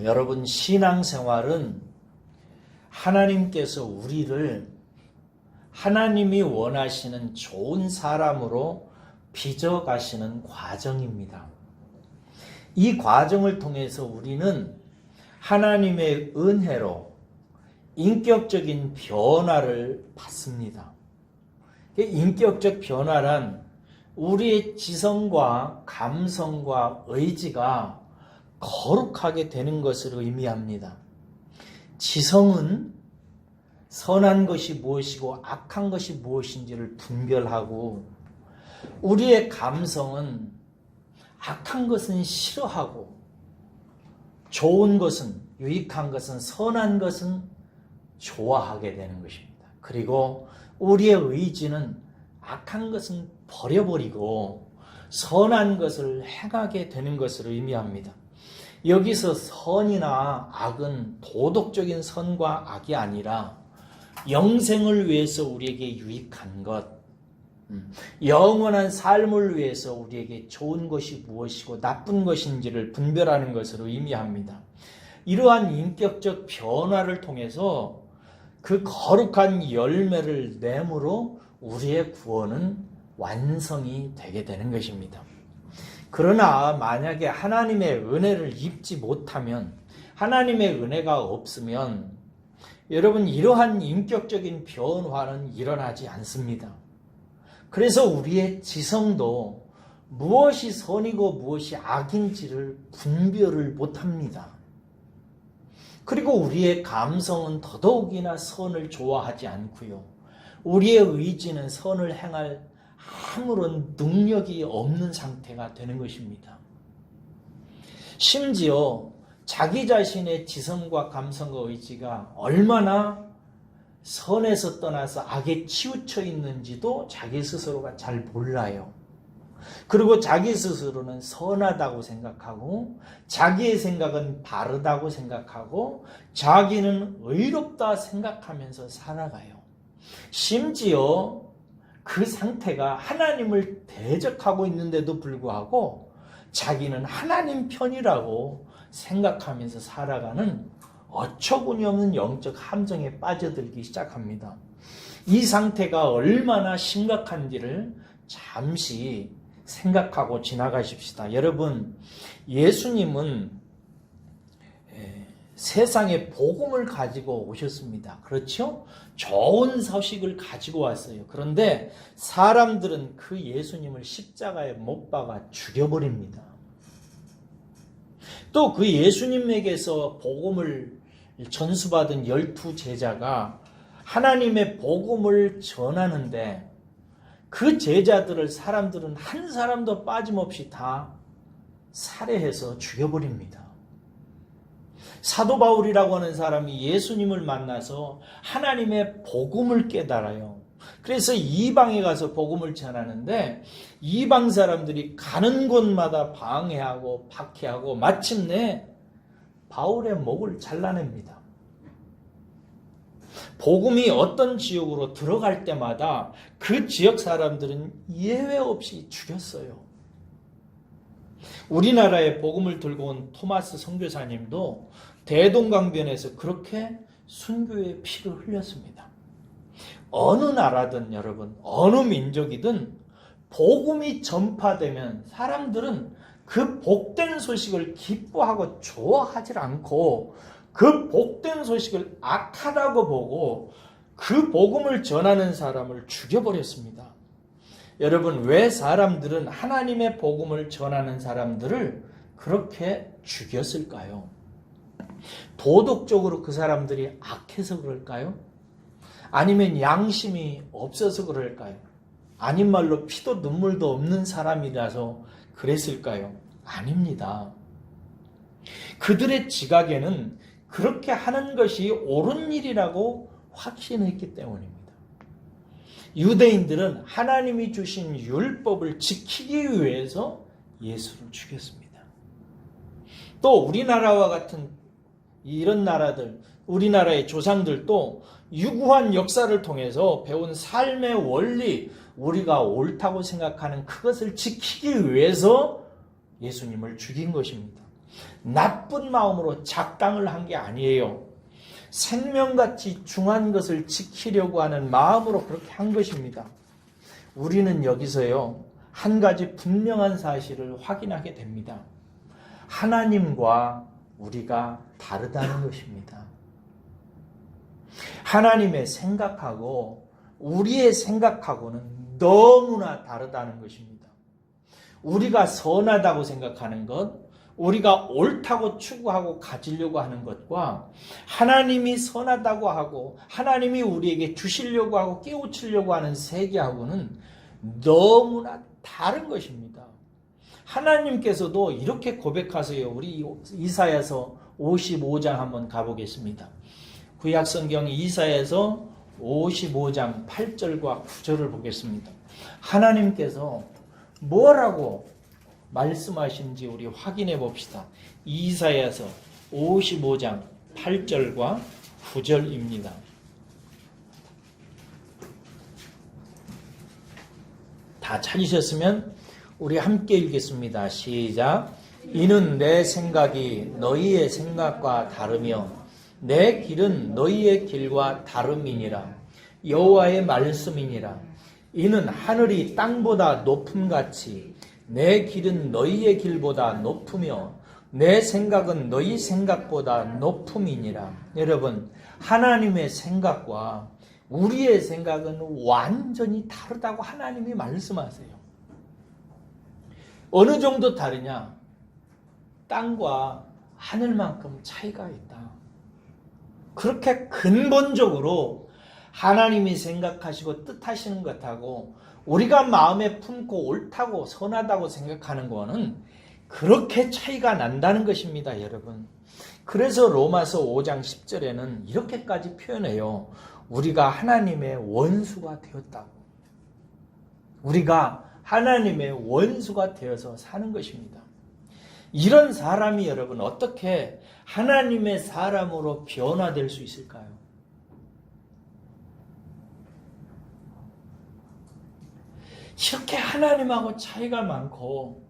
여러분, 신앙생활은 하나님께서 우리를 하나님이 원하시는 좋은 사람으로 빚어가시는 과정입니다. 이 과정을 통해서 우리는 하나님의 은혜로 인격적인 변화를 받습니다. 인격적 변화란 우리의 지성과 감성과 의지가 거룩하게 되는 것을 의미합니다. 지성은 선한 것이 무엇이고 악한 것이 무엇인지를 분별하고, 우리의 감성은 악한 것은 싫어하고 좋은 것은, 유익한 것은, 선한 것은 좋아하게 되는 것입니다. 그리고 우리의 의지는 악한 것은 버려버리고 선한 것을 행하게 되는 것을 의미합니다. 여기서 선이나 악은 도덕적인 선과 악이 아니라 영생을 위해서 우리에게 유익한 것, 영원한 삶을 위해서 우리에게 좋은 것이 무엇이고 나쁜 것인지를 분별하는 것을 의미합니다. 이러한 인격적 변화를 통해서 그 거룩한 열매를 내므로 우리의 구원은 완성이 되게 되는 것입니다. 그러나 만약에 하나님의 은혜를 입지 못하면, 하나님의 은혜가 없으면 여러분, 이러한 인격적인 변화는 일어나지 않습니다. 그래서 우리의 지성도 무엇이 선이고 무엇이 악인지를 분별을 못합니다. 그리고 우리의 감성은 더더욱이나 선을 좋아하지 않고요. 우리의 의지는 선을 행할 아무런 능력이 없는 상태가 되는 것입니다. 심지어 자기 자신의 지성과 감성과 의지가 얼마나 선에서 떠나서 악에 치우쳐 있는지도 자기 스스로가 잘 몰라요. 그리고 자기 스스로는 선하다고 생각하고, 자기의 생각은 바르다고 생각하고, 자기는 의롭다 생각하면서 살아가요. 심지어 그 상태가 하나님을 대적하고 있는데도 불구하고 자기는 하나님 편이라고 생각하면서 살아가는 어처구니없는 영적 함정에 빠져들기 시작합니다. 이 상태가 얼마나 심각한지를 잠시 생각하고 지나가십시다. 여러분, 예수님은 세상에 복음을 가지고 오셨습니다. 그렇죠? 좋은 소식을 가지고 왔어요. 그런데 사람들은 그 예수님을 십자가에 못 박아 죽여버립니다. 또 그 예수님에게서 복음을 전수받은 12 제자가 하나님의 복음을 전하는데, 그 제자들을 사람들은 한 사람도 빠짐없이 다 살해해서 죽여버립니다. 사도 바울이라고 하는 사람이 예수님을 만나서 하나님의 복음을 깨달아요. 그래서 이방에 가서 복음을 전하는데, 이방 사람들이 가는 곳마다 방해하고 박해하고 마침내 바울의 목을 잘라냅니다. 복음이 어떤 지역으로 들어갈 때마다 그 지역 사람들은 예외 없이 죽였어요. 우리나라에 복음을 들고 온 토마스 선교사님도 대동강변에서 그렇게 순교의 피를 흘렸습니다. 어느 나라든 여러분, 어느 민족이든 복음이 전파되면 사람들은 그 복된 소식을 기뻐하고 좋아하지 않고, 그 복된 소식을 악하다고 보고 그 복음을 전하는 사람을 죽여버렸습니다. 여러분, 왜 사람들은 하나님의 복음을 전하는 사람들을 그렇게 죽였을까요? 도덕적으로 그 사람들이 악해서 그럴까요? 아니면 양심이 없어서 그럴까요? 아닌 말로 피도 눈물도 없는 사람이라서 그랬을까요? 아닙니다. 그들의 지각에는 그렇게 하는 것이 옳은 일이라고 확신했기 때문입니다. 유대인들은 하나님이 주신 율법을 지키기 위해서 예수를 죽였습니다. 또 우리나라와 같은 이런 나라들, 우리나라의 조상들도 유구한 역사를 통해서 배운 삶의 원리, 우리가 옳다고 생각하는 그것을 지키기 위해서 예수님을 죽인 것입니다. 나쁜 마음으로 작당을 한 게 아니에요. 생명같이 중한 것을 지키려고 하는 마음으로 그렇게 한 것입니다. 우리는 여기서요, 한 가지 분명한 사실을 확인하게 됩니다. 하나님과 우리가 다르다는 것입니다. 하나님의 생각하고 우리의 생각하고는 너무나 다르다는 것입니다. 우리가 선하다고 생각하는 것, 우리가 옳다고 추구하고 가지려고 하는 것과 하나님이 선하다고 하고 하나님이 우리에게 주시려고 하고 깨우치려고 하는 세계하고는 너무나 다른 것입니다. 하나님께서도 이렇게 고백하세요. 우리 이사야서 55장 한번 가보겠습니다. 구약성경 이사야서 55장 8절과 9절을 보겠습니다. 하나님께서 뭐라고 말씀하신지 우리 확인해 봅시다. 이사야서 55장 8절과 9절입니다. 다 찾으셨으면 우리 함께 읽겠습니다. 시작. 이는 내 생각이 너희의 생각과 다르며 내 길은 너희의 길과 다름이니라. 여호와의 말씀이니라. 이는 하늘이 땅보다 높음같이 내 길은 너희의 길보다 높으며 내 생각은 너희 생각보다 높음이니라. 여러분, 하나님의 생각과 우리의 생각은 완전히 다르다고 하나님이 말씀하세요. 어느 정도 다르냐? 땅과 하늘만큼 차이가 있다. 그렇게 근본적으로 하나님이 생각하시고 뜻하시는 것하고 우리가 마음에 품고 옳다고 선하다고 생각하는 거는 그렇게 차이가 난다는 것입니다, 여러분. 그래서 로마서 5장 10절에는 이렇게까지 표현해요. 우리가 하나님의 원수가 되었다고. 우리가 하나님의 원수가 되어서 사는 것입니다. 이런 사람이 여러분 어떻게 하나님의 사람으로 변화될 수 있을까요? 이렇게 하나님하고 차이가 많고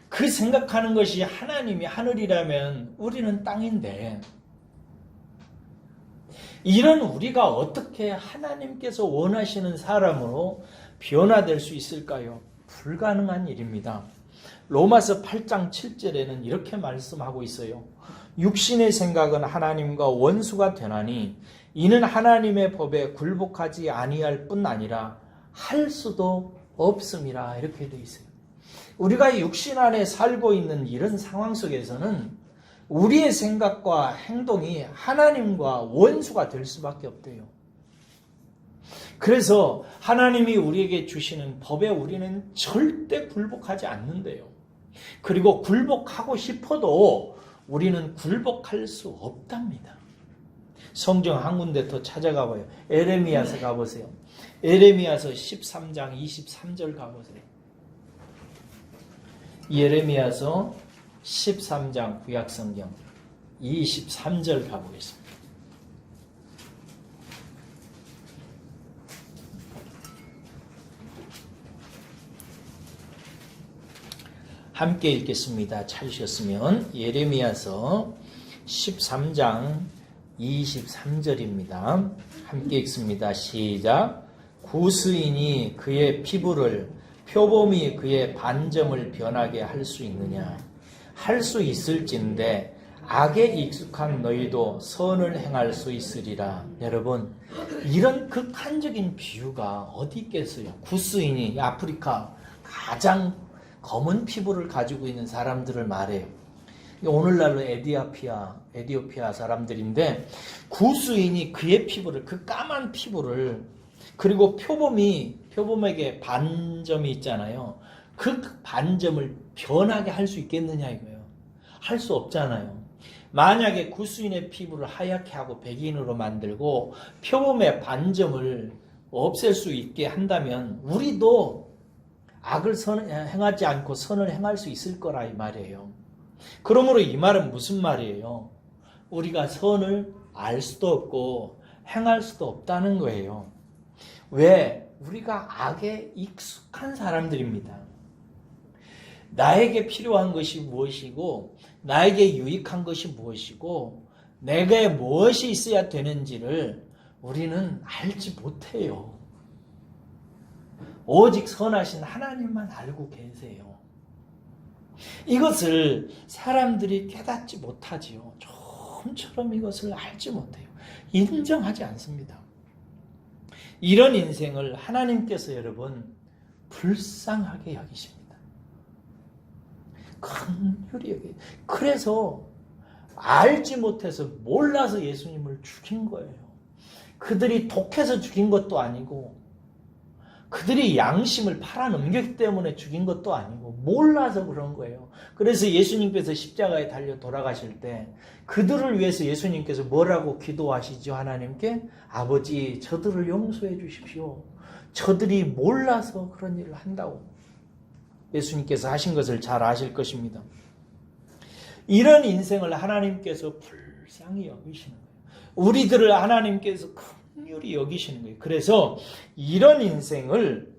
그 생각하는 것이 하나님이 하늘이라면 우리는 땅인데 이런 우리가 어떻게 하나님께서 원하시는 사람으로 변화될 수 있을까요? 불가능한 일입니다. 로마서 8장 7절에는 이렇게 말씀하고 있어요. 육신의 생각은 하나님과 원수가 되나니 이는 하나님의 법에 굴복하지 아니할 뿐 아니라 할 수도 없음이라. 이렇게 되어 있어요. 우리가 육신 안에 살고 있는 이런 상황 속에서는 우리의 생각과 행동이 하나님과 원수가 될 수밖에 없대요. 그래서 하나님이 우리에게 주시는 법에 우리는 절대 굴복하지 않는데요. 그리고 굴복하고 싶어도 우리는 굴복할 수 없답니다. 성경 한 군데 더 찾아가 봐요. 에레미야서 가보세요. 에레미야서 13장 23절 가보세요. 예레미야서 13장 구약성경 23절 가보겠습니다. 함께 읽겠습니다. 찾으셨으면 예레미야서 13장 23절입니다. 함께 읽습니다. 시작. 구스인이 그의 피부를 표범이 그의 반점을 변하게 할 수 있느냐? 할 수 있을진데 악에 익숙한 너희도 선을 행할 수 있으리라. 여러분, 이런 극한적인 비유가 어디 있겠어요? 구스인이 아프리카 가장 검은 피부를 가지고 있는 사람들을 말해요. 오늘날로 에티오피아 사람들인데 구스인이 그의 피부를, 그 까만 피부를, 그리고 표범에게 반점이 있잖아요. 그 반점을 변하게 할 수 있겠느냐 이거예요. 할 수 없잖아요. 만약에 구스인의 피부를 하얗게 하고 백인으로 만들고 표범의 반점을 없앨 수 있게 한다면 우리도 악을 행하지 않고 선을 행할 수 있을 거라 이 말이에요. 그러므로 이 말은 무슨 말이에요? 우리가 선을 알 수도 없고 행할 수도 없다는 거예요. 왜? 우리가 악에 익숙한 사람들입니다. 나에게 필요한 것이 무엇이고 나에게 유익한 것이 무엇이고 내게 무엇이 있어야 되는지를 우리는 알지 못해요. 오직 선하신 하나님만 알고 계세요. 이것을 사람들이 깨닫지 못하지요. 좀처럼 이것을 알지 못해요. 인정하지 않습니다. 이런 인생을 하나님께서 여러분 불쌍하게 여기십니다. 긍휼히 여기. 그래서 알지 못해서 몰라서 예수님을 죽인 거예요. 그들이 독해서 죽인 것도 아니고 그들이 양심을 팔아넘겼기 때문에 죽인 것도 아니고 몰라서 그런 거예요. 그래서 예수님께서 십자가에 달려 돌아가실 때 그들을 위해서 예수님께서 뭐라고 기도하시죠? 하나님께 아버지 저들을 용서해 주십시오. 저들이 몰라서 그런 일을 한다고 예수님께서 하신 것을 잘 아실 것입니다. 이런 인생을 하나님께서 불쌍히 여기시는 거예요. 우리들을 하나님께서 긍휼히 여기시는 거예요. 그래서 이런 인생을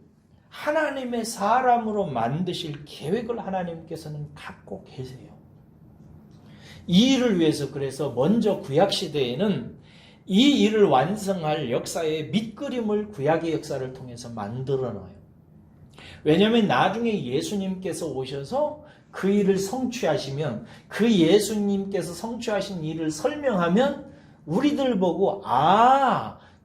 하나님의 사람으로 만드실 계획을 하나님께서는 갖고 계세요. 이 일을 위해서 그래서 먼저 구약시대에는 이 일을 완성할 역사의 밑그림을 구약의 역사를 통해서 만들어놔요. 왜냐하면 나중에 예수님께서 오셔서 그 일을 성취하시면 그 예수님께서 성취하신 일을 설명하면 우리들 보고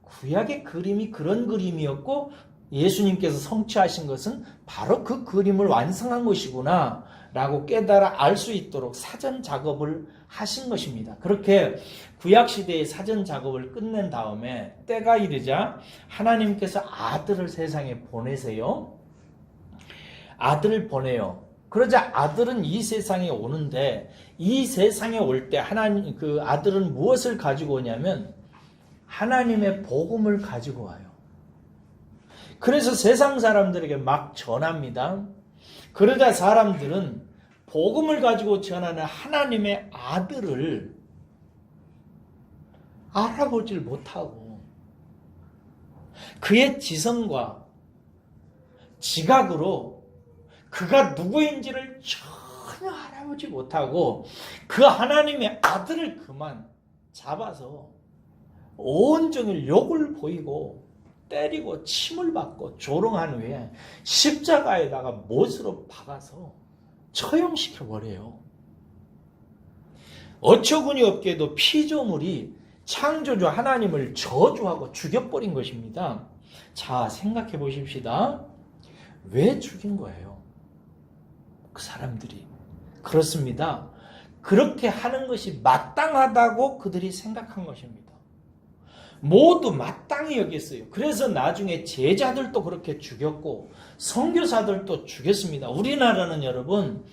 구약의 그림이 그런 그림이었고 예수님께서 성취하신 것은 바로 그 그림을 완성한 것이구나 라고 깨달아 알 수 있도록 사전 작업을 하신 것입니다. 그렇게 구약시대의 사전 작업을 끝낸 다음에 때가 이르자 하나님께서 아들을 세상에 보내세요. 아들을 보내요. 그러자 아들은 이 세상에 오는데 이 세상에 올 때 하나님 그 아들은 무엇을 가지고 오냐면 하나님의 복음을 가지고 와요. 그래서 세상 사람들에게 막 전합니다. 그러자 사람들은 복음을 가지고 전하는 하나님의 아들을 알아보질 못하고 그의 지성과 지각으로 그가 누구인지를 전혀 알아보지 못하고 그 하나님의 아들을 그만 잡아서 온종일 욕을 보이고 때리고 침을 받고 조롱한 후에 십자가에다가 못으로 박아서 처형시켜버려요. 어처구니 없게도 피조물이 창조주 하나님을 저주하고 죽여버린 것입니다. 자, 생각해 보십시다. 왜 죽인 거예요? 그 사람들이. 그렇습니다. 그렇게 하는 것이 마땅하다고 그들이 생각한 것입니다. 모두 마땅히 여겼어요. 그래서 나중에 제자들도 그렇게 죽였고 선교사들도 죽였습니다. 우리나라는 여러분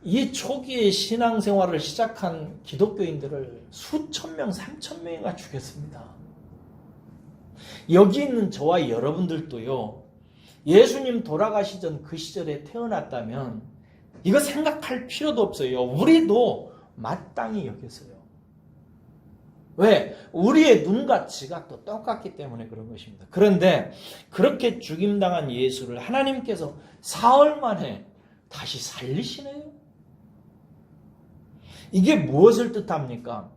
이 초기에 신앙생활을 시작한 기독교인들을 수천 명, 3천 명이나 죽였습니다. 여기 있는 저와 여러분들도요. 예수님 돌아가시던 그 시절에 태어났다면 이거 생각할 필요도 없어요. 우리도 마땅히 여겼어요. 왜? 우리의 눈과 지각도 똑같기 때문에 그런 것입니다. 그런데 그렇게 죽임당한 예수를 하나님께서 사흘 만에 다시 살리시네요. 이게 무엇을 뜻합니까?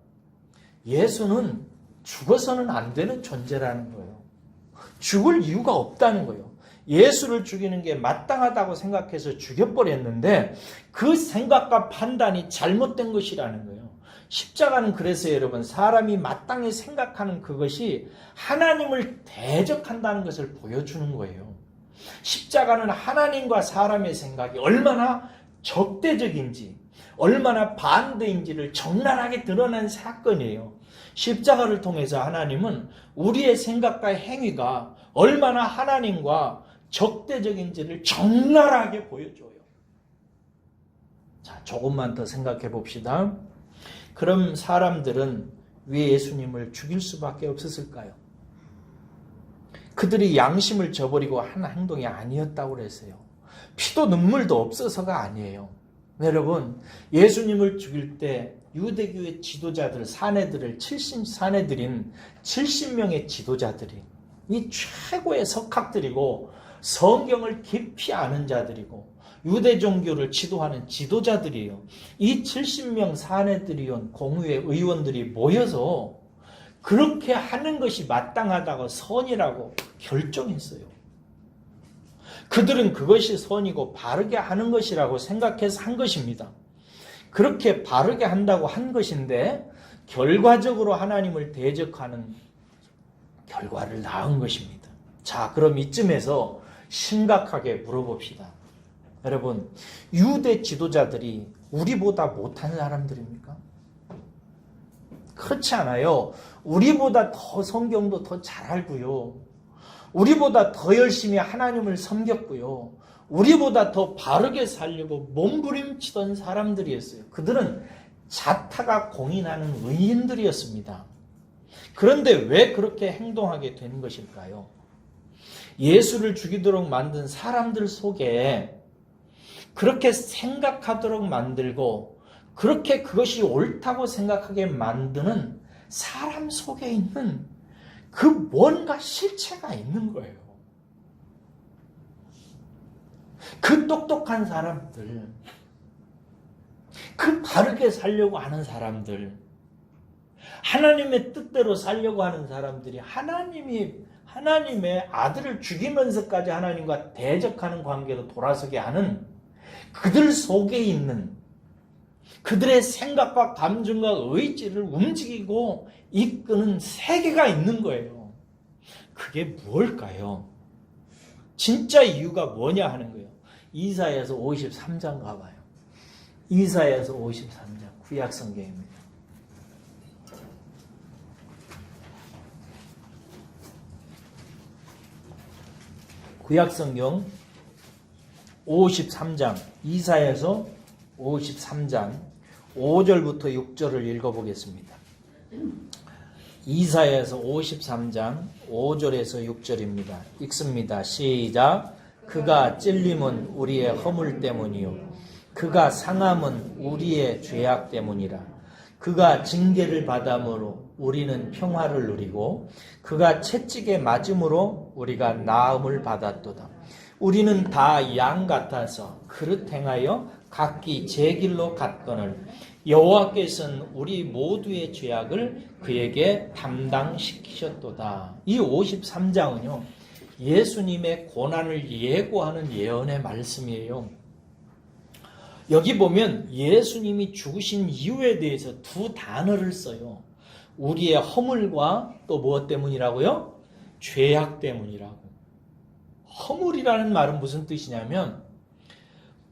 예수는 죽어서는 안 되는 존재라는 거예요. 죽을 이유가 없다는 거예요. 예수를 죽이는 게 마땅하다고 생각해서 죽여버렸는데 그 생각과 판단이 잘못된 것이라는 거예요. 십자가는 그래서 여러분 사람이 마땅히 생각하는 그것이 하나님을 대적한다는 것을 보여주는 거예요. 십자가는 하나님과 사람의 생각이 얼마나 적대적인지 얼마나 반대인지를 적나라하게 드러낸 사건이에요. 십자가를 통해서 하나님은 우리의 생각과 행위가 얼마나 하나님과 적대적인지를 적나라하게 보여줘요. 자, 조금만 더 생각해 봅시다. 그럼 사람들은 왜 예수님을 죽일 수밖에 없었을까요? 그들이 양심을 저버리고 한 행동이 아니었다고 그랬어요. 피도 눈물도 없어서가 아니에요. 여러분, 예수님을 죽일 때 유대교의 지도자들, 사내들인 70명의 지도자들이 이 최고의 석학들이고 성경을 깊이 아는 자들이고 유대 종교를 지도하는 지도자들이에요. 이 70명 사내들이온 공의회 의원들이 모여서 그렇게 하는 것이 마땅하다고 선이라고 결정했어요. 그들은 그것이 선이고 바르게 하는 것이라고 생각해서 한 것입니다. 그렇게 바르게 한다고 한 것인데 결과적으로 하나님을 대적하는 결과를 낳은 것입니다. 자, 그럼 이쯤에서 심각하게 물어봅시다. 여러분, 유대 지도자들이 우리보다 못한 사람들입니까? 그렇지 않아요. 우리보다 더 성경도 더 잘 알고요. 우리보다 더 열심히 하나님을 섬겼고요. 우리보다 더 바르게 살려고 몸부림치던 사람들이었어요. 그들은 자타가 공인하는 의인들이었습니다. 그런데 왜 그렇게 행동하게 되는 것일까요? 예수를 죽이도록 만든 사람들 속에 그렇게 생각하도록 만들고 그렇게 그것이 옳다고 생각하게 만드는 사람 속에 있는 그 뭔가 실체가 있는 거예요. 그 똑똑한 사람들, 그 바르게 살려고 하는 사람들, 하나님의 뜻대로 살려고 하는 사람들이 하나님의 아들을 죽이면서까지 하나님과 대적하는 관계로 돌아서게 하는 그들 속에 있는 그들의 생각과 감정과 의지를 움직이고 이끄는 세계가 있는 거예요. 그게 무엇일까요? 진짜 이유가 뭐냐 하는 거예요. 이사야서 53장 가봐요. 이사야서 53장 구약 성경입니다. 구약 성경 53장 이사야서 53장 5절부터 6절을 읽어보겠습니다. 이사야서 53장 5절에서 6절입니다. 읽습니다. 시작. 그가 찔림은 우리의 허물 때문이요 그가 상함은 우리의 죄악 때문이라. 그가 징계를 받음으로 우리는 평화를 누리고 그가 채찍에 맞음으로 우리가 나음을 받았도다. 우리는 다 양 같아서 그릇 행하여 각기 제 길로 갔거늘 여호와께서는 우리 모두의 죄악을 그에게 담당시키셨도다. 이 53장은요 예수님의 고난을 예고하는 예언의 말씀이에요. 여기 보면 예수님이 죽으신 이유에 대해서 두 단어를 써요. 우리의 허물과 또 무엇 때문이라고요? 죄악 때문이라고. 허물이라는 말은 무슨 뜻이냐면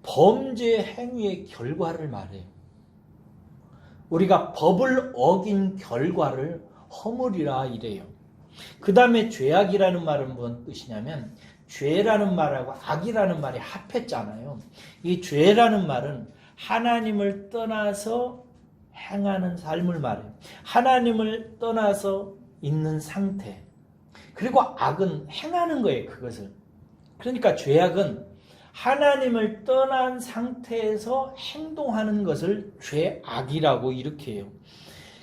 범죄 행위의 결과를 말해요. 우리가 법을 어긴 결과를 허물이라 이래요. 그 다음에 죄악이라는 말은 무슨 뜻이냐면 죄라는 말하고 악이라는 말이 합했잖아요. 이 죄라는 말은 하나님을 떠나서 행하는 삶을 말해요. 하나님을 떠나서 있는 상태. 그리고 악은 행하는 거예요, 그것을. 그러니까 죄악은 하나님을 떠난 상태에서 행동하는 것을 죄악이라고 이렇게 해요.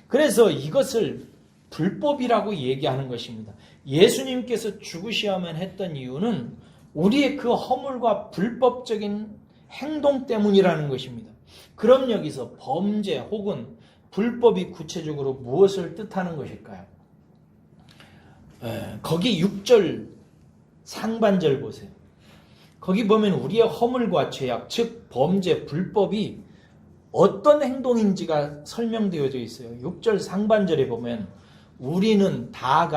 그래서 이것을 불법이라고 얘기하는 것입니다. 예수님께서 죽으셔야만 했던 이유는 우리의 그 허물과 불법적인 행동 때문이라는 것입니다. 그럼 여기서 범죄 혹은 불법이 구체적으로 무엇을 뜻하는 것일까요? 거기 6절 상반절 보세요. 거기 보면 우리의 허물과 죄악, 즉 범죄, 불법이 어떤 행동인지가 설명되어져 있어요. 6절 상반절에 보면 우리는 다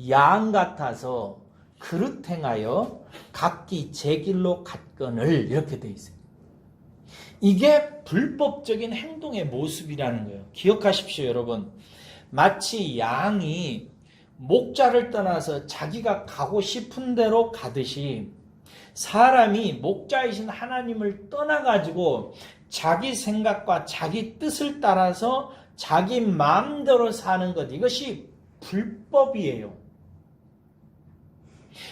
양 같아서 그릇 행하여 각기 제 길로 갔거늘 이렇게 돼 있어요. 이게 불법적인 행동의 모습이라는 거예요. 기억하십시오, 여러분. 마치 양이 목자를 떠나서 자기가 가고 싶은 대로 가듯이 사람이 목자이신 하나님을 떠나가지고 자기 생각과 자기 뜻을 따라서 자기 마음대로 사는 것, 이것이 불법이에요.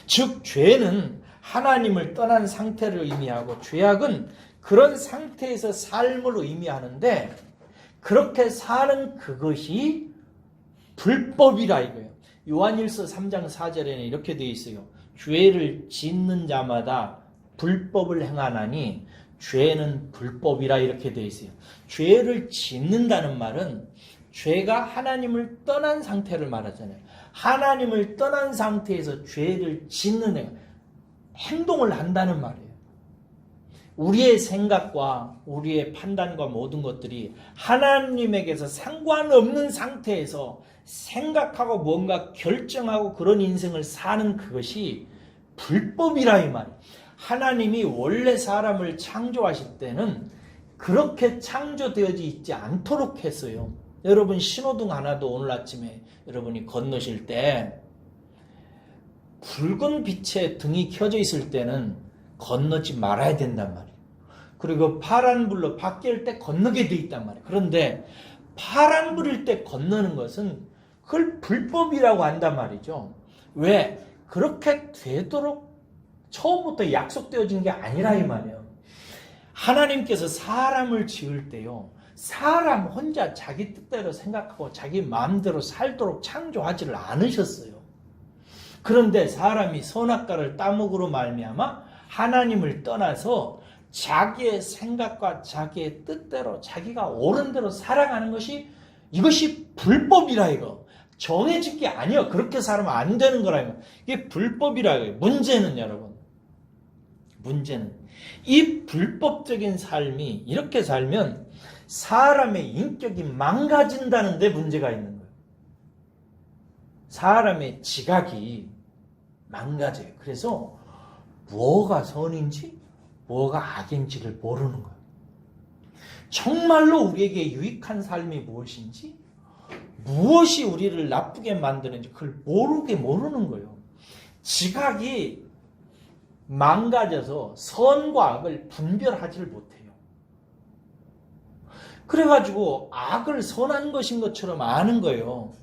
즉 죄는 하나님을 떠난 상태를 의미하고 죄악은 그런 상태에서 삶을 의미하는데 그렇게 사는 그것이 불법이라 이거예요. 요한일서 3장 4절에는 이렇게 되어 있어요. 죄를 짓는 자마다 불법을 행하나니 죄는 불법이라 이렇게 되어 있어요. 죄를 짓는다는 말은 죄가 하나님을 떠난 상태를 말하잖아요. 하나님을 떠난 상태에서 죄를 짓는 행동을 한다는 말이에요. 우리의 생각과 우리의 판단과 모든 것들이 하나님에게서 상관없는 상태에서 생각하고 뭔가 결정하고 그런 인생을 사는 그것이 불법이라 이 말이에요. 하나님이 원래 사람을 창조하실 때는 그렇게 창조되어지 있지 않도록 했어요. 여러분 신호등 하나도 오늘 아침에 여러분이 건너실 때 붉은 빛에 등이 켜져 있을 때는 건너지 말아야 된단 말이에요. 그리고 파란불로 바뀔 때 건너게 돼 있단 말이에요. 그런데 파란불일 때 건너는 것은 그걸 불법이라고 한단 말이죠. 왜? 그렇게 되도록 처음부터 약속되어진 게 아니라 이 말이에요. 하나님께서 사람을 지을 때요. 사람 혼자 자기 뜻대로 생각하고 자기 마음대로 살도록 창조하지를 않으셨어요. 그런데 사람이 선악과를 따먹으로 말미암아 하나님을 떠나서 자기의 생각과 자기의 뜻대로 자기가 옳은 대로 살아가는 것이 이것이 불법이라 이거. 정해진 게 아니야. 그렇게 살면 안 되는 거라 이거. 이게 불법이라 이거예요. 문제는 여러분. 문제는 이 불법적인 삶이 이렇게 살면 사람의 인격이 망가진다는 데 문제가 있는 거예요. 사람의 지각이 망가져요. 그래서 뭐가 선인지 뭐가 악인지를 모르는 거예요. 정말로 우리에게 유익한 삶이 무엇인지 무엇이 우리를 나쁘게 만드는지 그걸 모르는 거예요. 지각이 망가져서 선과 악을 분별하지를 못해요. 그래가지고 악을 선한 것인 것처럼 아는 거예요.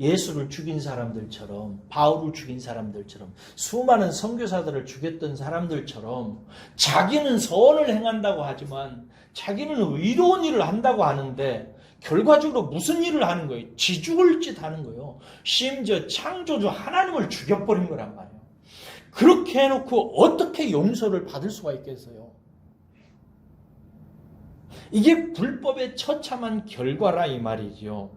예수를 죽인 사람들처럼, 바울을 죽인 사람들처럼, 수많은 선교사들을 죽였던 사람들처럼 자기는 선을 행한다고 하지만 자기는 의로운 일을 한다고 하는데 결과적으로 무슨 일을 하는 거예요? 지죽을 짓 하는 거예요. 심지어 창조주 하나님을 죽여버린 거란 말이에요. 그렇게 해놓고 어떻게 용서를 받을 수가 있겠어요? 이게 불법의 처참한 결과라 이 말이죠.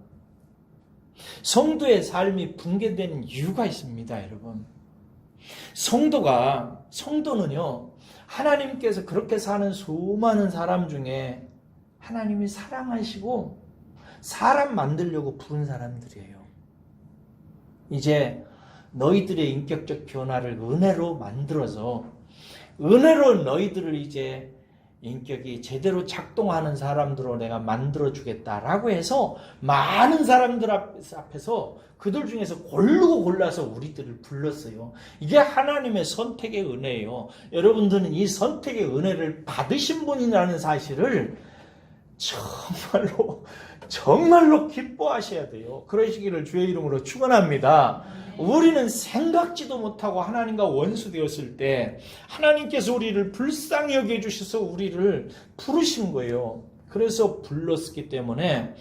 성도의 삶이 붕괴되는 이유가 있습니다, 여러분. 성도는요, 하나님께서 그렇게 사는 수많은 사람 중에 하나님이 사랑하시고 사람 만들려고 부른 사람들이에요. 이제 너희들의 인격적 변화를 은혜로 만들어서 은혜로 너희들을 이제 인격이 제대로 작동하는 사람들로 내가 만들어주겠다라고 해서 많은 사람들 앞에서 그들 중에서 고르고 골라서 우리들을 불렀어요. 이게 하나님의 선택의 은혜예요. 여러분들은 이 선택의 은혜를 받으신 분이라는 사실을 정말로 기뻐하셔야 돼요. 그러시기를 주의 이름으로 축원합니다. 우리는 생각지도 못하고 하나님과 원수되었을 때 하나님께서 우리를 불쌍히 여겨주셔서 우리를 부르신 거예요. 그래서 불렀기 때문에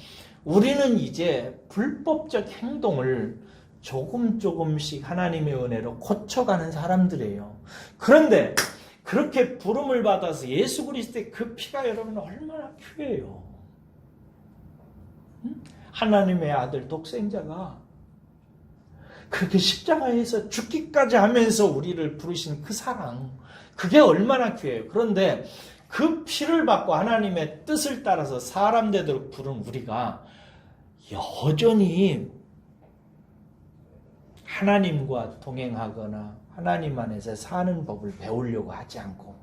우리는 이제 불법적 행동을 조금씩 하나님의 은혜로 고쳐가는 사람들이에요. 그런데 그렇게 부름을 받아서 예수 그리스도의 그 피가 여러분 얼마나 귀해요. 하나님의 아들 독생자가 그렇게 십자가에서 죽기까지 하면서 우리를 부르신 그 사랑, 그게 얼마나 귀해요. 그런데 그 피를 받고 하나님의 뜻을 따라서 사람 되도록 부른 우리가 여전히 하나님과 동행하거나 하나님 안에서 사는 법을 배우려고 하지 않고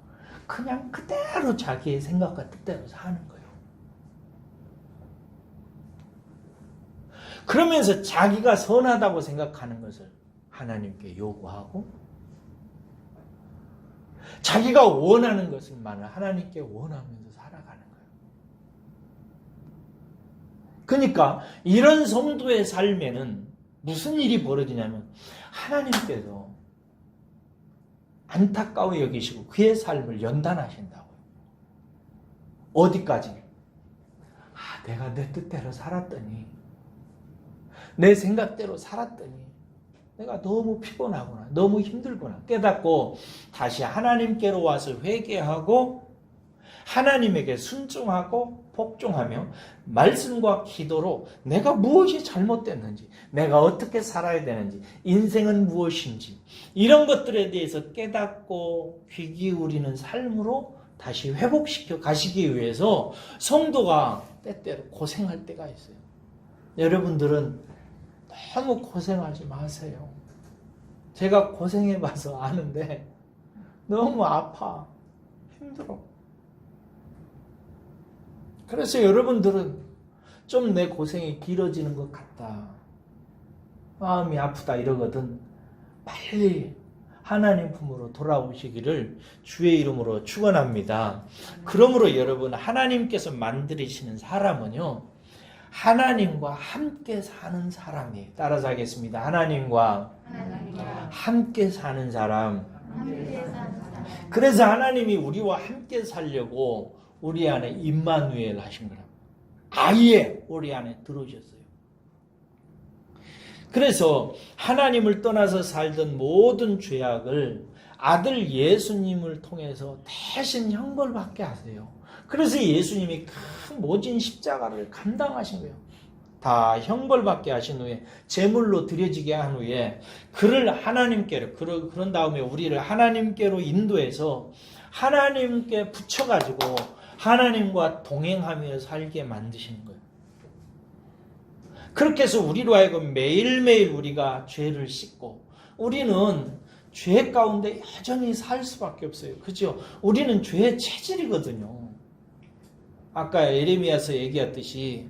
그냥 그대로 자기의 생각과 뜻대로 사는 거예요. 그러면서 자기가 선하다고 생각하는 것을 하나님께 요구하고 자기가 원하는 것을만을 하나님께 원하면서 살아가는 거예요. 그러니까 이런 성도의 삶에는 무슨 일이 벌어지냐면 하나님께서 안타까워 여기시고 그의 삶을 연단하신다고요. 어디까지? 내가 내 뜻대로 살았더니 내 생각대로 살았더니 내가 너무 피곤하구나, 너무 힘들구나 깨닫고 다시 하나님께로 와서 회개하고 하나님에게 순종하고 복종하며 말씀과 기도로 내가 무엇이 잘못됐는지, 내가 어떻게 살아야 되는지, 인생은 무엇인지 이런 것들에 대해서 깨닫고 귀 기울이는 삶으로 다시 회복시켜 가시기 위해서 성도가 때때로 고생할 때가 있어요. 여러분들은 너무 고생하지 마세요. 제가 고생해봐서 아는데 너무 아파, 힘들어. 그래서 여러분들은 좀 내 고생이 길어지는 것 같다, 마음이 아프다 이러거든 빨리 하나님 품으로 돌아오시기를 주의 이름으로 축원합니다. 그러므로 여러분, 하나님께서 만드시는 사람은요, 하나님과 함께 사는 사람이에요. 따라서 하겠습니다. 하나님과 함께 사는 사람. 그래서 하나님이 우리와 함께 살려고 우리 안에 임마누엘 하신 거라고. 아예 우리 안에 들어오셨어요. 그래서 하나님을 떠나서 살던 모든 죄악을 아들 예수님을 통해서 대신 형벌받게 하세요. 그래서 예수님이 큰 모진 십자가를 감당하신 거예요. 다 형벌받게 하신 후에 제물로 드려지게 한 후에 그를 하나님께로, 그런 다음에 우리를 하나님께로 인도해서 하나님께 붙여가지고 하나님과 동행하며 살게 만드시는 거예요. 그렇게 해서 우리로 하여금 매일매일 우리가 죄를 씻고, 우리는 죄 가운데 여전히 살 수밖에 없어요. 그죠? 우리는 죄의 체질이거든요. 아까 예레미야서 얘기했듯이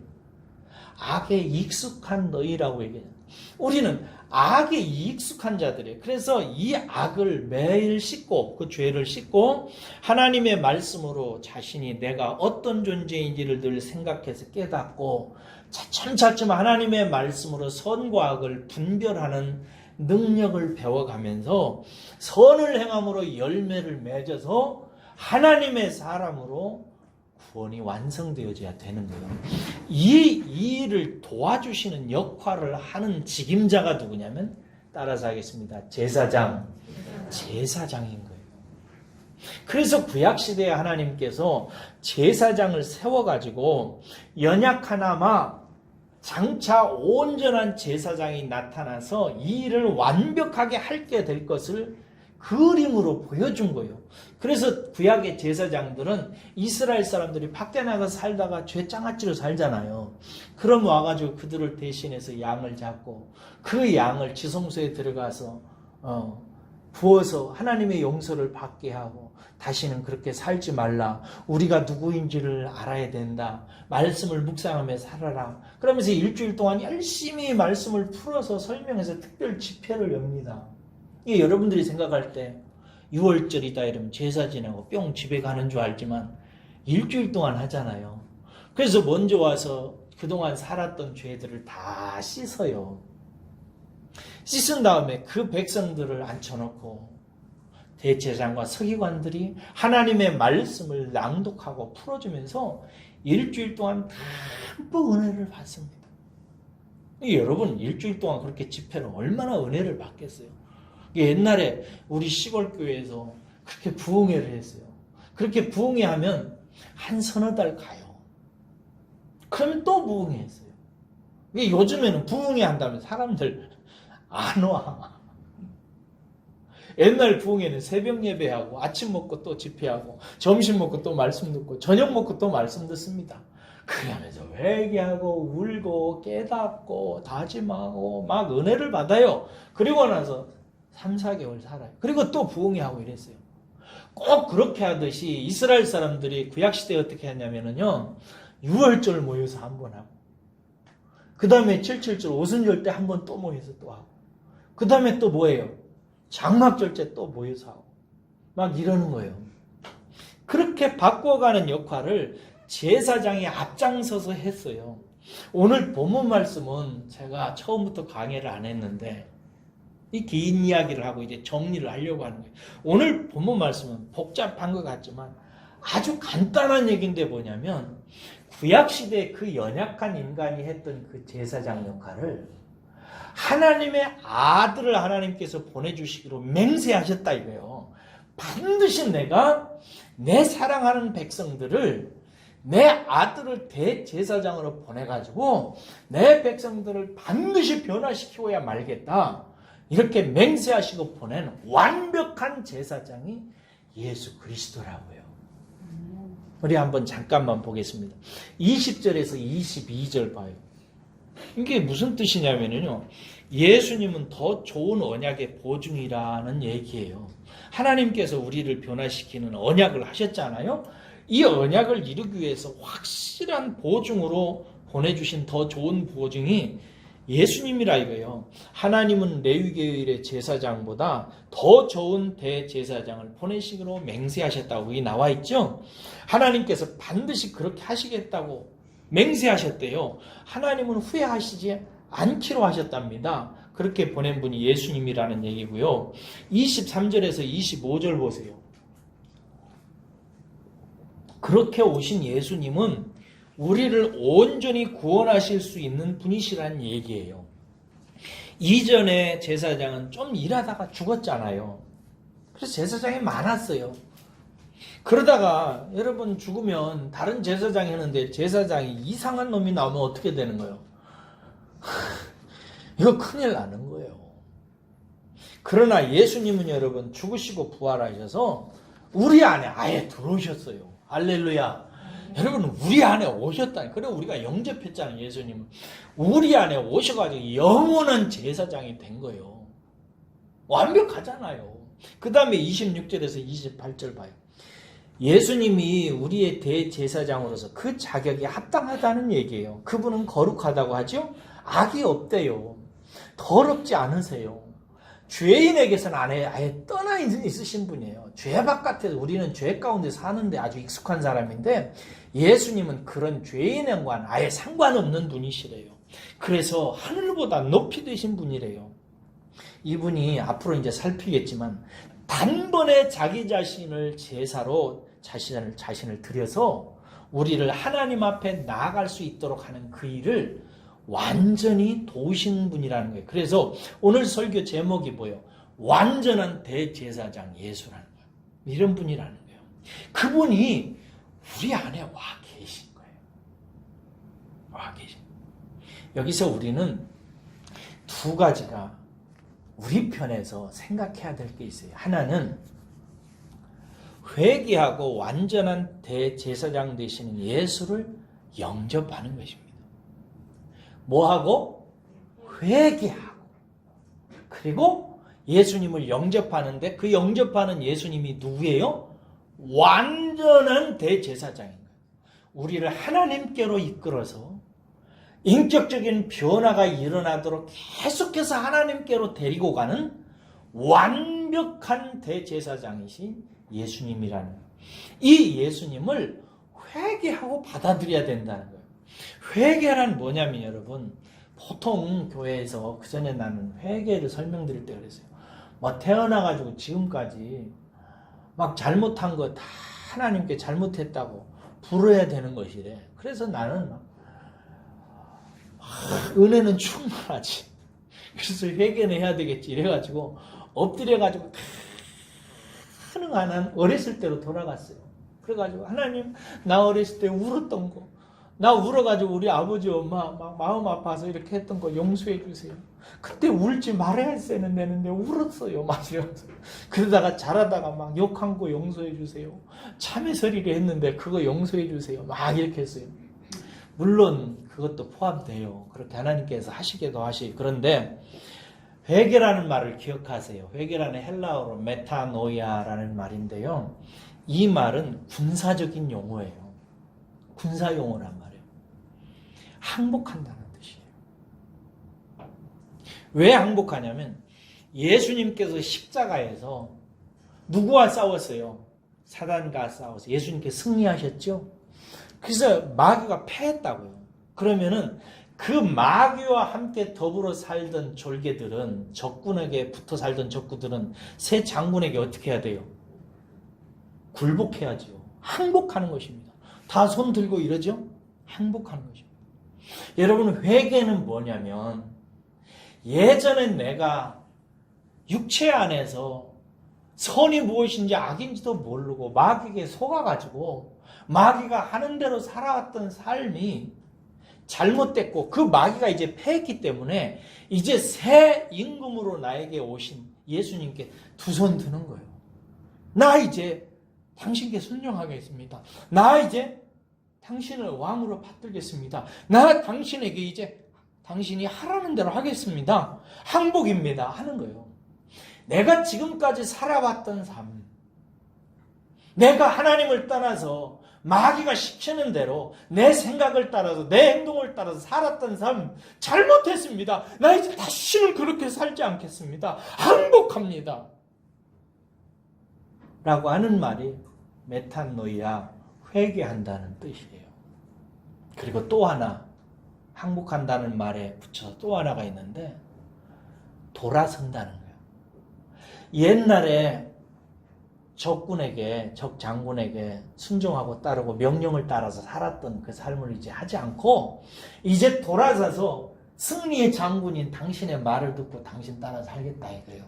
악에 익숙한 너희라고 얘기해요. 우리는 악에 익숙한 자들이에요. 그래서 이 악을 매일 씻고, 그 죄를 씻고 하나님의 말씀으로 자신이 내가 어떤 존재인지를 늘 생각해서 깨닫고 차츰차츰 하나님의 말씀으로 선과 악을 분별하는 능력을 배워가면서 선을 행함으로 열매를 맺어서 하나님의 사람으로 구원이 완성되어져야 되는 거예요. 이 일을 도와주시는 역할을 하는 직임자가 누구냐면, 따라서 하겠습니다. 제사장인 거예요. 그래서 구약시대에 하나님께서 제사장을 세워가지고 연약하나마 장차 온전한 제사장이 나타나서 이 일을 완벽하게 하게 될 것을 그림으로 보여준 거예요. 그래서 구약의 제사장들은 이스라엘 사람들이 밖에 나가서 살다가 죄장아찌로 살잖아요. 그럼 와가지고 그들을 대신해서 양을 잡고 그 양을 지성소에 들어가서 부어서 하나님의 용서를 받게 하고, 다시는 그렇게 살지 말라, 우리가 누구인지를 알아야 된다, 말씀을 묵상하며 살아라, 그러면서 일주일 동안 열심히 말씀을 풀어서 설명해서 특별 집회를 엽니다. 이게 여러분들이 생각할 때 6월절이다 이러면 제사 지내고 뿅 집에 가는 줄 알지만 일주일 동안 하잖아요. 그래서 먼저 와서 그동안 살았던 죄들을 다 씻어요. 씻은 다음에 그 백성들을 앉혀놓고 대제사장과 서기관들이 하나님의 말씀을 낭독하고 풀어주면서 일주일 동안 듬뿍 은혜를 받습니다. 여러분, 일주일 동안 그렇게 집회를 얼마나 은혜를 받겠어요. 옛날에 우리 시골교회에서 그렇게 부흥회를 했어요. 그렇게 부흥회하면 한 서너 달 가요. 그러면 또 부흥회 했어요. 요즘에는 부흥회 한다면 사람들 안 와. 옛날 부흥회는 새벽 예배하고 아침 먹고 또 집회하고 점심 먹고 또 말씀 듣고 저녁 먹고 또 말씀 듣습니다. 그러면서 회개하고 울고 깨닫고 다짐하고 막 은혜를 받아요. 그리고 나서 3, 4개월 살아요. 그리고 또 부흥회 하고 이랬어요. 꼭 그렇게 하듯이 이스라엘 사람들이 구약시대에 어떻게 했냐면요, 6월절 모여서 한 번 하고, 그 다음에 7.7절 오순절 때 한 번 또 모여서 또 하고, 그 다음에 또 뭐예요? 장막절 때 또 모여서 하고, 막 이러는 거예요. 그렇게 바꿔가는 역할을 제사장이 앞장서서 했어요. 오늘 본문 말씀은 제가 처음부터 강의를 안 했는데 이 긴 이야기를 하고 이제 정리를 하려고 하는 거예요. 오늘 본문 말씀은 복잡한 것 같지만 아주 간단한 얘기인데 뭐냐면, 구약시대에 그 연약한 인간이 했던 그 제사장 역할을 하나님의 아들을 하나님께서 보내주시기로 맹세하셨다 이거예요. 반드시 내가 내 사랑하는 백성들을, 내 아들을 대제사장으로 보내가지고 내 백성들을 반드시 변화시키고야 말겠다, 이렇게 맹세하시고 보낸 완벽한 제사장이 예수 그리스도라고요. 우리 한번 잠깐만 보겠습니다. 20절에서 22절 봐요. 이게 무슨 뜻이냐면요, 예수님은 더 좋은 언약의 보증이라는 얘기예요. 하나님께서 우리를 변화시키는 언약을 하셨잖아요. 이 언약을 이루기 위해서 확실한 보증으로 보내주신 더 좋은 보증이 예수님이라 이거예요. 하나님은 레위계율의 제사장보다 더 좋은 대제사장을 보내시기로 맹세하셨다고 여기 나와 있죠. 하나님께서 반드시 그렇게 하시겠다고 맹세하셨대요. 하나님은 후회하시지 않기로 하셨답니다. 그렇게 보낸 분이 예수님이라는 얘기고요. 23절에서 25절 보세요. 그렇게 오신 예수님은 우리를 온전히 구원하실 수 있는 분이시라는 얘기예요. 이전에 제사장은 좀 일하다가 죽었잖아요. 그래서 제사장이 많았어요. 그러다가 여러분 죽으면 다른 제사장이 하는데 제사장이 이상한 놈이 나오면 어떻게 되는 거예요? 이거 큰일 나는 거예요. 그러나 예수님은 여러분 죽으시고 부활하셔서 우리 안에 아예 들어오셨어요. 할렐루야. 여러분 우리 안에 오셨다니. 그래 우리가 영접했잖아요. 예수님은 우리 안에 오셔가지고 영원한 제사장이 된 거예요. 완벽하잖아요. 그 다음에 26절에서 28절 봐요. 예수님이 우리의 대제사장으로서 그 자격이 합당하다는 얘기예요. 그분은 거룩하다고 하죠? 악이 없대요. 더럽지 않으세요. 죄인에게서는 아예 떠나 있으신 분이에요. 죄 바깥에서 우리는 죄 가운데 사는데 아주 익숙한 사람인데 예수님은 그런 죄인과 아예 상관없는 분이시래요. 그래서 하늘보다 높이 되신 분이래요. 이분이 앞으로 이제 살피겠지만 단번에 자기 자신을 제사로 자신을 드려서 우리를 하나님 앞에 나아갈 수 있도록 하는 그 일을 완전히 도우신 분이라는 거예요. 그래서 오늘 설교 제목이 뭐예요? 완전한 대제사장 예수라는 거예요. 이런 분이라는 거예요. 그분이 우리 안에 와 계신 거예요. 와 계신 거예요. 여기서 우리는 두 가지가 우리 편에서 생각해야 될 게 있어요. 하나는 회개하고 완전한 대제사장 되시는 예수를 영접하는 것입니다. 뭐하고? 회개하고. 그리고 예수님을 영접하는데 그 영접하는 예수님이 누구예요? 완전한 대제사장인 거예요. 우리를 하나님께로 이끌어서 인격적인 변화가 일어나도록 계속해서 하나님께로 데리고 가는 완벽한 대제사장이신 예수님이라는 거예요. 이 예수님을 회개하고 받아들여야 된다는 거예요. 회개란 뭐냐면 여러분, 보통 교회에서 그전에 나는 회개를 설명드릴 때 그랬어요. 뭐 태어나가지고 지금까지 막 잘못한 거 다 하나님께 잘못했다고 불어야 되는 것이래. 그래서 나는 은혜는 충분하지. 그래서 회개는 해야 되겠지. 이래가지고 엎드려가지고 가능한 어렸을 때로 돌아갔어요. 그래가지고 하나님 나 어렸을 때 울었던 거, 나 울어가지고 우리 아버지 엄마 막 마음 아파서 이렇게 했던 거 용서해 주세요. 그때 울지 말아야 했었는데 울었어요. 막 이러면서. 그러다가 자라다가 막 욕한 거 용서해 주세요. 참회 소리를 했는데 그거 용서해 주세요. 막 이렇게 했어요. 물론 그것도 포함돼요. 그렇게 하나님께서 하시기도 하시고. 그런데 회개라는 말을 기억하세요. 회개라는 헬라어로 메타노이아라는 말인데요. 이 말은 군사적인 용어예요. 군사 용어란 말이에요. 항복한다는 뜻이에요. 왜 항복하냐면 예수님께서 십자가에서 누구와 싸웠어요? 사단과 싸워서 예수님께서 승리하셨죠? 그래서 마귀가 패했다고요. 그러면은 그 마귀와 함께 더불어 살던 졸개들은, 적군에게 붙어 살던 적군들은 새 장군에게 어떻게 해야 돼요? 굴복해야죠. 항복하는 것입니다. 다 손 들고 이러죠? 항복하는 것입니다. 여러분, 회개는 뭐냐면 예전엔 내가 육체 안에서 선이 무엇인지 악인지도 모르고 마귀에게 속아가지고 마귀가 하는 대로 살아왔던 삶이 잘못됐고 그 마귀가 이제 패했기 때문에 이제 새 임금으로 나에게 오신 예수님께 두 손 드는 거예요. 나 이제 당신께 순종하겠습니다. 나 이제 당신을 왕으로 받들겠습니다. 나 당신에게 이제 당신이 하라는 대로 하겠습니다. 항복입니다. 하는 거예요. 내가 지금까지 살아왔던 삶, 내가 하나님을 떠나서 마귀가 시키는 대로 내 생각을 따라서 내 행동을 따라서 살았던 삶 잘못했습니다. 나 이제 다시는 그렇게 살지 않겠습니다. 항복합니다. 라고 하는 말이 메탄노이아, 회개한다는 뜻이에요. 그리고 또 하나, 항복한다는 말에 붙여서 또 하나가 있는데 돌아선다는 거예요. 옛날에 적군에게, 적장군에게 순종하고 따르고 명령을 따라서 살았던 그 삶을 이제 하지 않고 이제 돌아서서 승리의 장군인 당신의 말을 듣고 당신 따라 살겠다 이거예요.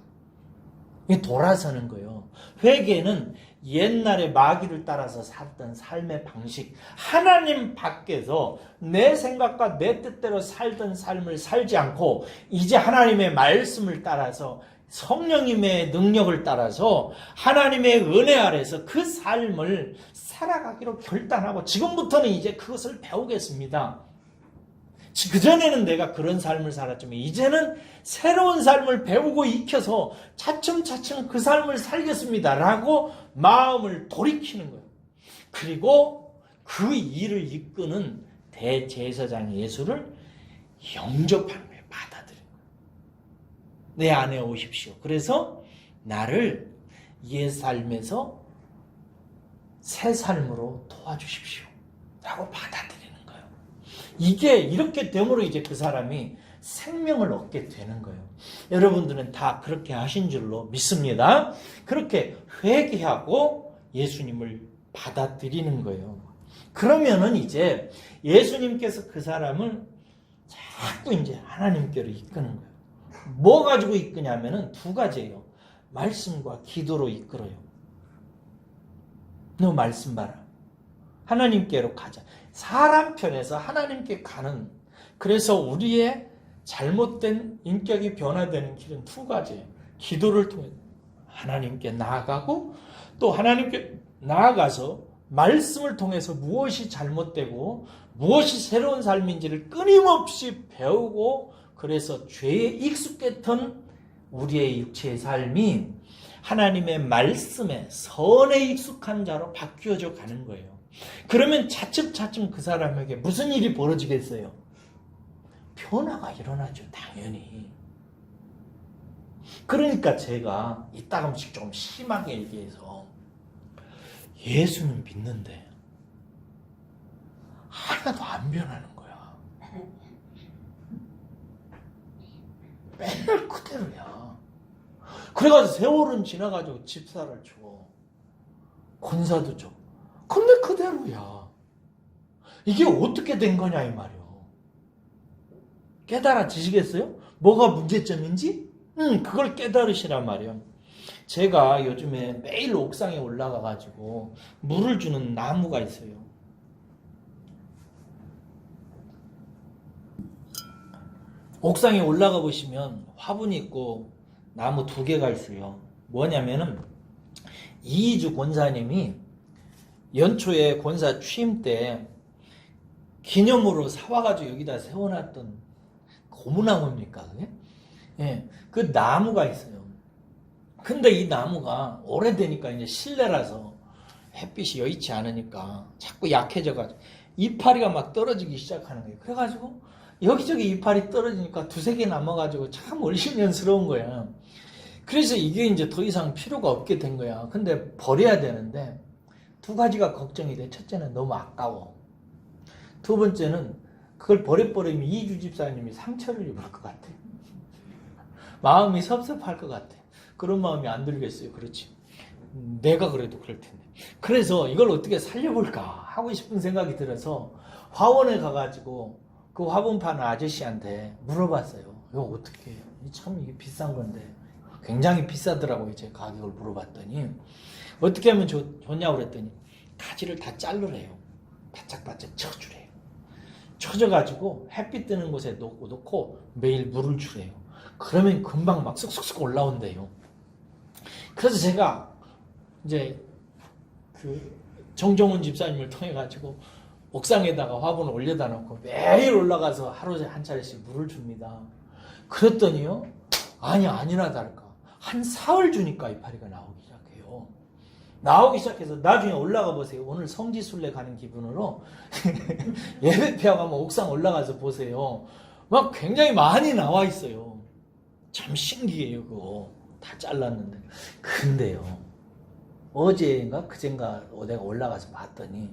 이게 돌아서는 거예요. 회개는 옛날에 마귀를 따라서 살던 삶의 방식, 하나님 밖에서 내 생각과 내 뜻대로 살던 삶을 살지 않고 이제 하나님의 말씀을 따라서 성령님의 능력을 따라서 하나님의 은혜 아래서 그 삶을 살아가기로 결단하고 지금부터는 이제 그것을 배우겠습니다. 그전에는 내가 그런 삶을 살았지만 이제는 새로운 삶을 배우고 익혀서 차츰차츰 그 삶을 살겠습니다 라고 마음을 돌이키는 거예요. 그리고 그 일을 이끄는 대제사장 예수를 영접하는 거예요. 받아들이는 거예요. 내 안에 오십시오. 그래서 나를 옛 삶에서 새 삶으로 도와주십시오 라고 받아들이는 거예요. 이게 이렇게 됨으로 이제 그 사람이 생명을 얻게 되는 거예요. 여러분들은 다 그렇게 하신 줄로 믿습니다. 그렇게 회개하고 예수님을 받아들이는 거예요. 그러면은 이제 예수님께서 그 사람을 자꾸 이제 하나님께로 이끄는 거예요. 뭐 가지고 이끄냐면은 두 가지예요. 말씀과 기도로 이끌어요. 너 말씀 봐라. 하나님께로 가자. 사람 편에서 하나님께 가는, 그래서 우리의 잘못된 인격이 변화되는 길은 두 가지예요. 기도를 통해 하나님께 나아가고 또 하나님께 나아가서 말씀을 통해서 무엇이 잘못되고 무엇이 새로운 삶인지를 끊임없이 배우고, 그래서 죄에 익숙했던 우리의 육체의 삶이 하나님의 말씀에 선에 익숙한 자로 바뀌어져 가는 거예요. 그러면 차츰차츰 그 사람에게 무슨 일이 벌어지겠어요? 변화가 일어나죠, 당연히. 그러니까 제가 이따금씩 좀 심하게 얘기해서 예수는 믿는데 하나도 안 변하는 거야. 맨날 그대로야. 그래가지고 세월은 지나가지고 집사를 줘, 권사도 줘. 근데 그대로야. 이게 어떻게 된 거냐 이 말이요. 깨달아지시겠어요? 뭐가 문제점인지? 그걸 깨달으시란 말이에요. 제가 요즘에 매일 옥상에 올라가가지고 물을 주는 나무가 있어요. 옥상에 올라가 보시면 화분이 있고 나무 두 개가 있어요. 뭐냐면은 이희주 권사님이 연초에 권사 취임 때 기념으로 사와가지고 여기다 세워놨던 고무나무입니까 그게? 예, 그 나무가 있어요. 근데 이 나무가 오래되니까 이제 실내라서 햇빛이 여의치 않으니까 자꾸 약해져가지고 이파리가 막 떨어지기 시작하는 거예요. 그래가지고 여기저기 이파리 떨어지니까 두세 개 남아가지고 참 얼씬연스러운 거야. 그래서 이게 이제 더 이상 필요가 없게 된 거야. 근데 버려야 되는데 두 가지가 걱정이 돼. 첫째는 너무 아까워. 두 번째는 그걸 버려버리면 이주 집사님이 상처를 입을 것 같아. 마음이 섭섭할 것 같아. 그런 마음이 안 들겠어요. 그렇지. 내가 그래도 그럴 텐데. 그래서 이걸 어떻게 살려볼까 하고 싶은 생각이 들어서 화원에 가가지고 그 화분 파는 아저씨한테 물어봤어요. 이거 어떻게 해요? 참 이게 비싼 건데 굉장히 비싸더라고요. 제가 가격을 물어봤더니 어떻게 하면 좋냐고 그랬더니 가지를 다 자르래요. 바짝바짝 쳐주래요. 쳐져가지고 햇빛 뜨는 곳에 놓고 매일 물을 주래요. 그러면 금방 막 쑥쑥쑥 올라온대요. 그래서 제가 이제 그 정종훈 집사님을 통해 가지고 옥상에다가 화분을 올려다 놓고 매일 올라가서 하루에 한 차례씩 물을 줍니다. 그랬더니요, 아니나 다를까 한 사흘 주니까 이파리가 나오기 시작해요. 나오기 시작해서 나중에 올라가 보세요. 오늘 성지순례 가는 기분으로 예배 피하고 한번 옥상 올라가서 보세요. 막 굉장히 많이 나와 있어요. 참 신기해요. 그거 다 잘랐는데. 근데요, 어제인가 그젠가 내가 올라가서 봤더니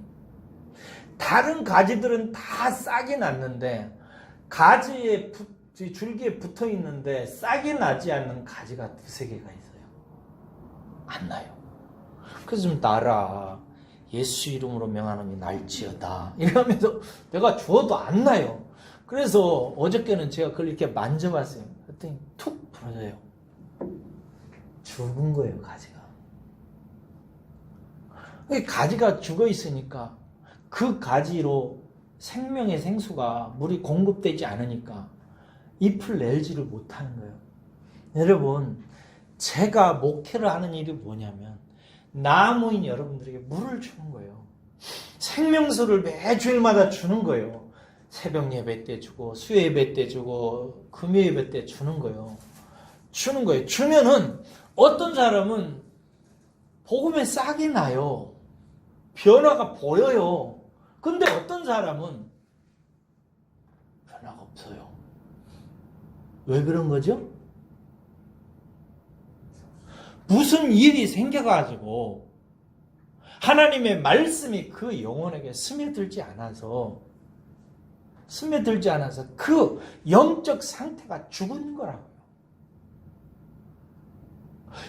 다른 가지들은 다 싹이 났는데 가지에 줄기에 붙어 있는데 싹이 나지 않는 가지가 두세 개가 있어요. 안 나요. 그래서 좀 나라, 예수 이름으로 명하노니 날지어다 이러면서 내가 주어도 안 나요. 그래서 어저께는 제가 그걸 이렇게 만져봤어요. 그랬더니 툭 부러져요. 죽은 거예요, 가지가. 가지가 죽어 있으니까 그 가지로 생명의 생수가 물이 공급되지 않으니까 잎을 내지를 못하는 거예요. 여러분, 제가 목회를 하는 일이 뭐냐면 나무인 여러분들에게 물을 주는 거예요. 생명수를 매주일마다 주는 거예요. 새벽 예배 때 주고 수요 예배 때 주고 금요 예배 때 주는 거예요. 주면은 어떤 사람은 복음에 싹이 나요. 변화가 보여요. 근데 어떤 사람은 변화가 없어요. 왜 그런 거죠? 무슨 일이 생겨가지고 하나님의 말씀이 그 영혼에게 스며들지 않아서 그 영적 상태가 죽은 거라고요.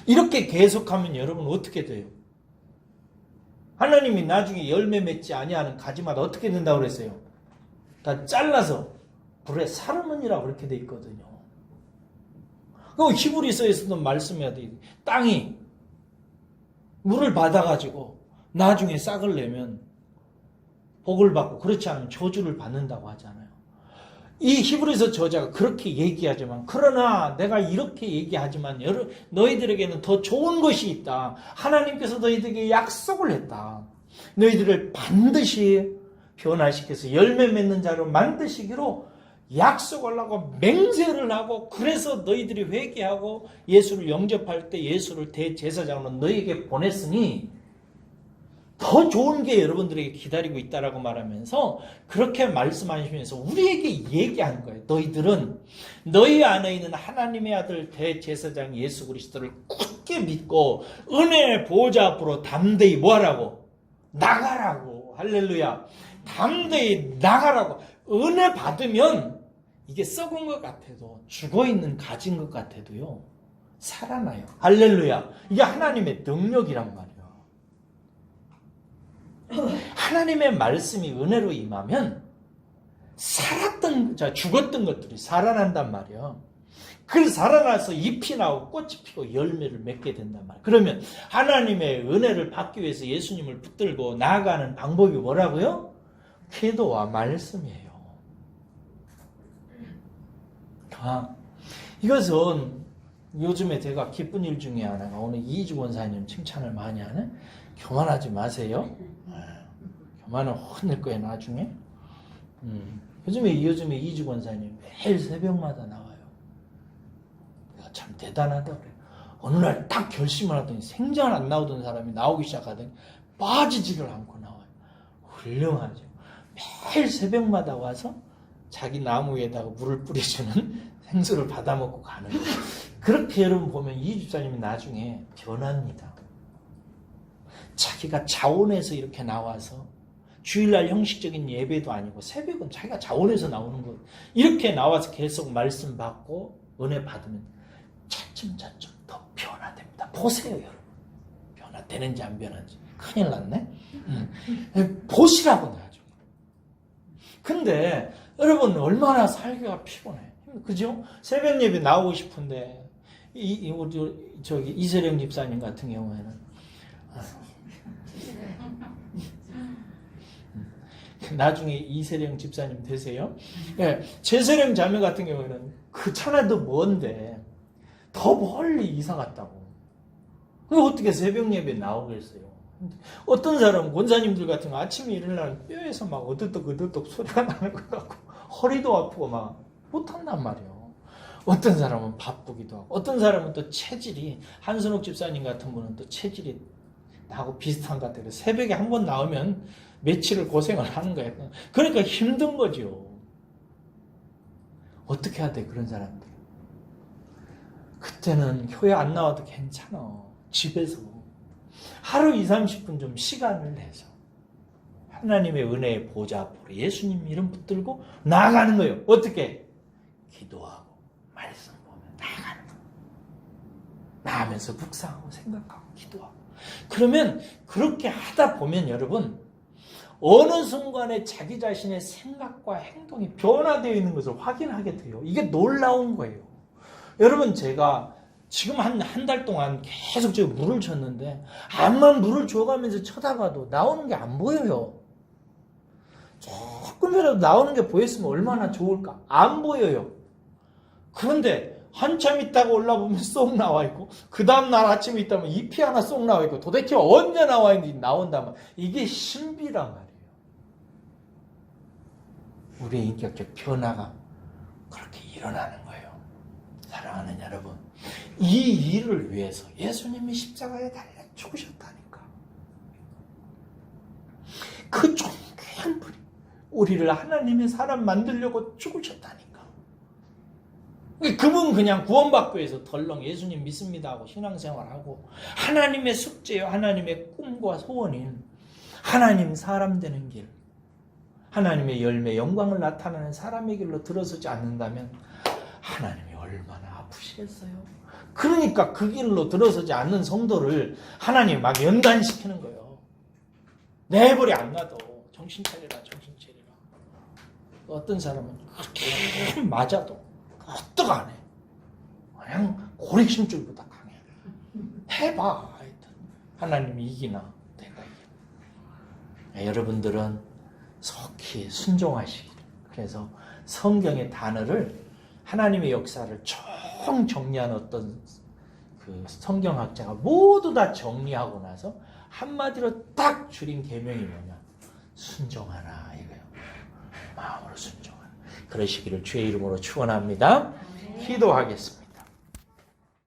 이렇게 계속하면 여러분 어떻게 돼요? 하나님이 나중에 열매 맺지 아니하는 가지마다 어떻게 된다고 그랬어요? 다 잘라서 불에 사르느니라고 그렇게 돼 있거든요. 그 히브리서에서도 말씀해야 돼. 땅이 물을 받아가지고 나중에 싹을 내면 복을 받고 그렇지 않으면 저주를 받는다고 하잖아요. 이 히브리서 저자가 그렇게 얘기하지만, 그러나 내가 이렇게 얘기하지만 너희들에게는 더 좋은 것이 있다. 하나님께서 너희들에게 약속을 했다. 너희들을 반드시 변화시켜서 열매 맺는 자로 만드시기로 약속을 하고 맹세를 하고, 그래서 너희들이 회개하고 예수를 영접할 때 예수를 대제사장으로 너희에게 보냈으니 더 좋은 게 여러분들에게 기다리고 있다라고 말하면서 그렇게 말씀하시면서 우리에게 얘기하는 거예요. 너희들은 너희 안에 있는 하나님의 아들 대제사장 예수 그리스도를 굳게 믿고 은혜의 보호자 앞으로 담대히 뭐하라고? 나가라고. 할렐루야. 담대히 나가라고. 은혜 받으면 이게 썩은 것 같아도, 죽어있는 가진 것 같아도요, 살아나요. 할렐루야. 이게 하나님의 능력이란 말이에요. 하나님의 말씀이 은혜로 임하면 죽었던 것들이 살아난단 말이에요. 그래서 살아나서 잎이 나오고 꽃이 피고 열매를 맺게 된단 말이에요. 그러면 하나님의 은혜를 받기 위해서 예수님을 붙들고 나아가는 방법이 뭐라고요? 기도와 말씀이에요. 이것은 요즘에 제가 기쁜 일 중에 하나가, 오늘 이희주 권사님 칭찬을 많이 하네. 교만하지 마세요. 교만은 혼낼 거예요, 나중에. 요즘에 이희주 권사님 매일 새벽마다 나와요. 내가 참 대단하다 그래. 어느 날 딱 결심을 하더니 생전 안 나오던 사람이 나오기 시작하더니 빠지지를 않고 나와요. 훌륭하죠. 매일 새벽마다 와서 자기 나무 위에다가 물을 뿌려주는 생수를 받아먹고 가는 거예요. 그렇게 여러분 보면 이 집사님이 나중에 변합니다. 자기가 자원해서 이렇게 나와서, 주일날 형식적인 예배도 아니고 새벽은 자기가 자원해서 나오는 거, 이렇게 나와서 계속 말씀 받고 은혜 받으면 차츰차츰 더 변화됩니다. 보세요, 여러분. 변화되는지 안 변하는지. 큰일 났네. 보시라고 나중에. 근데 여러분 얼마나 살기가 피곤해. 그죠? 새벽 예배 나오고 싶은데 우리 저기 이세령 집사님 같은 경우에는 나중에 이세령 집사님 되세요. 예, 최세령 자매 같은 경우에는 그 차라도 먼데 더 멀리 이사 갔다고. 그 어떻게 새벽 예배 나오겠어요? 어떤 사람은 권사님들 같은 거 아침에 일어나면 뼈에서 막 어득득 소리가 나는 것 같고 허리도 아프고 막 못한단 말이에요. 어떤 사람은 바쁘기도 하고 어떤 사람은 또 체질이 한순옥 집사님 같은 분은 또 체질이 나하고 비슷한 것 같아요. 새벽에 한 번 나오면 며칠을 고생을 하는 거예요. 그러니까 힘든 거죠. 어떻게 해야 돼 그런 사람들? 그때는 교회 안 나와도 괜찮아. 집에서 하루 20-30분 좀 시간을 내서 하나님의 은혜의 보좌 앞으로 예수님 이름 붙들고 나아가는 거예요. 어떻게? 기도하고 말씀 보면 나아가는 거예요. 나가면서 묵상하고 생각하고 기도하고. 그러면 그렇게 하다 보면 여러분 어느 순간에 자기 자신의 생각과 행동이 변화되어 있는 것을 확인하게 돼요. 이게 놀라운 거예요. 여러분 제가 지금 한 달 동안 계속 제가 물을 줬는데 암만 물을 줘가면서 쳐다봐도 나오는 게 안 보여요. 조금이라도 나오는 게 보였으면 얼마나 좋을까? 안 보여요. 그런데 한참 있다가 올라보면 쏙 나와 있고 그 다음날 아침에 있다면 잎이 하나 쏙 나와 있고 도대체 언제 나와 있는지 나온다면 이게 신비란 말이에요. 우리의 인격적 변화가 그렇게 일어나는 거예요. 사랑하는 여러분, 이 일을 위해서 예수님이 십자가에 달려 죽으셨다니까. 그 존귀한 분이 우리를 하나님의 사람 만들려고 죽으셨다니까. 그분 그냥 구원받고 해서 덜렁 예수님 믿습니다 하고 신앙생활하고 하나님의 숙제요, 하나님의 꿈과 소원인 하나님 사람 되는 길, 하나님의 열매, 영광을 나타내는 사람의 길로 들어서지 않는다면 하나님이 얼마나 아프시겠어요. 그러니까 그 길로 들어서지 않는 성도를 하나님 막 연단시키는 거예요. 내버려 안 놔둬. 정신 차리라, 정신 차리라. 어떤 사람은 그렇게 맞아도 끄떡 안 해. 그냥 고립심줄보다 강해. 해봐. 하여튼 하나님이 이기나 내가 이기나. 여러분들은 속히 순종하시기를. 그래서 성경의 단어를 하나님의 역사를 총 정리한 어떤 그 성경학자가 모두 다 정리하고 나서 한마디로 딱 줄인 계명이 뭐냐? 순종하라 이거예요. 마음으로 순종하라. 그러시기를 주의 이름으로 축원합니다. 기도하겠습니다.